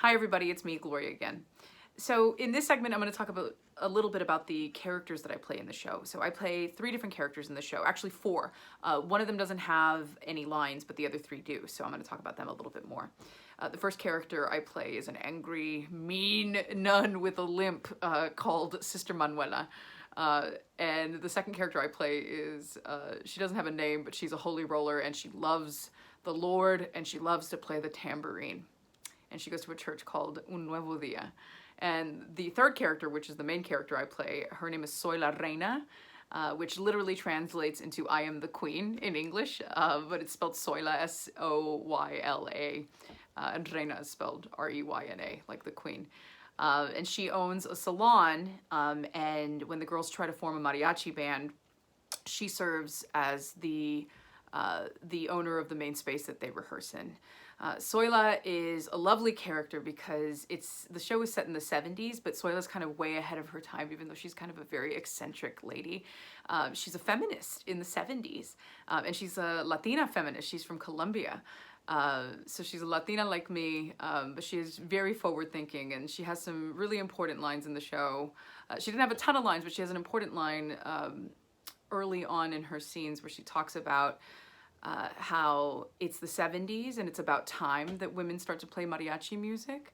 Hi everybody, it's me, Gloria again. So in this segment, I'm going to talk about a little bit about the characters that I play in the show. So I play 3 different characters in the show, actually 4. One of them doesn't have any lines, but the other 3 do. So I'm going to talk about them a little bit more. The first character I play is an angry, mean nun with a limp called Sister Manuela. And the second character I play is, she doesn't have a name, but she's a holy roller and she loves the Lord and she loves to play the tambourine. And she goes to a church called Un Nuevo Dia. And the third character, which is the main character I play, her name is Soy la Reina, which literally translates into I am the Queen in English, but it's spelled Soyla, S-O-Y-L-A, and Reina is spelled R-E-Y-N-A, like the Queen. And she owns a salon, and when the girls try to form a mariachi band, she serves as the owner of the main space that they rehearse in. Soyla is a lovely character because the show is set in the 70s, but Soyla's kind of way ahead of her time, even though she's kind of a very eccentric lady. She's a feminist in the 70s, and she's a Latina feminist. She's from Colombia. So she's a Latina like me, but she is very forward-thinking, and she has some really important lines in the show. She didn't have a ton of lines, but she has an important line early on in her scenes where she talks about how it's the 70s and it's about time that women start to play mariachi music.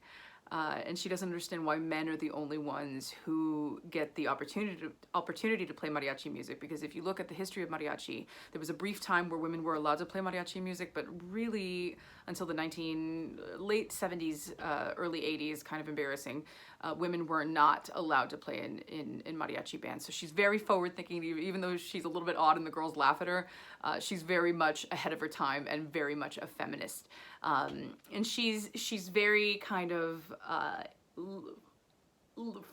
And she doesn't understand why men are the only ones who get the opportunity to play mariachi music, because if you look at the history of mariachi, there was a brief time where women were allowed to play mariachi music, but really until the late 70s, early 80s, kind of embarrassing, women were not allowed to play in mariachi bands. So she's very forward thinking, even though she's a little bit odd and the girls laugh at her. She's very much ahead of her time and very much a feminist. And she's very kind of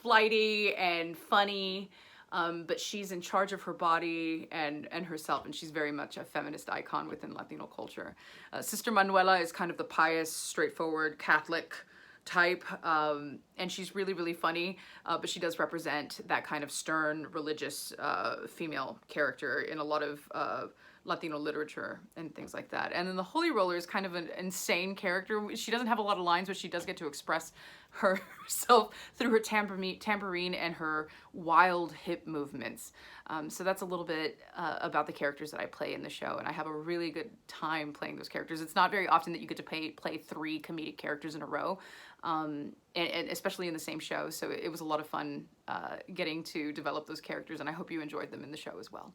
flighty and funny, but she's in charge of her body and herself, and she's very much a feminist icon within Latino culture. Sister Manuela is kind of the pious, straightforward Catholic type, and she's really, really funny, but she does represent that kind of stern, religious female character in a lot of Latino literature and things like that. And then the Holy Roller is kind of an insane character. She doesn't have a lot of lines, but she does get to express herself through her tambourine and her wild hip movements. So that's a little bit about the characters that I play in the show, and I have a really good time playing those characters. It's not very often that you get to play 3 comedic characters in a row, and especially in the same show. So it was a lot of fun getting to develop those characters, and I hope you enjoyed them in the show as well.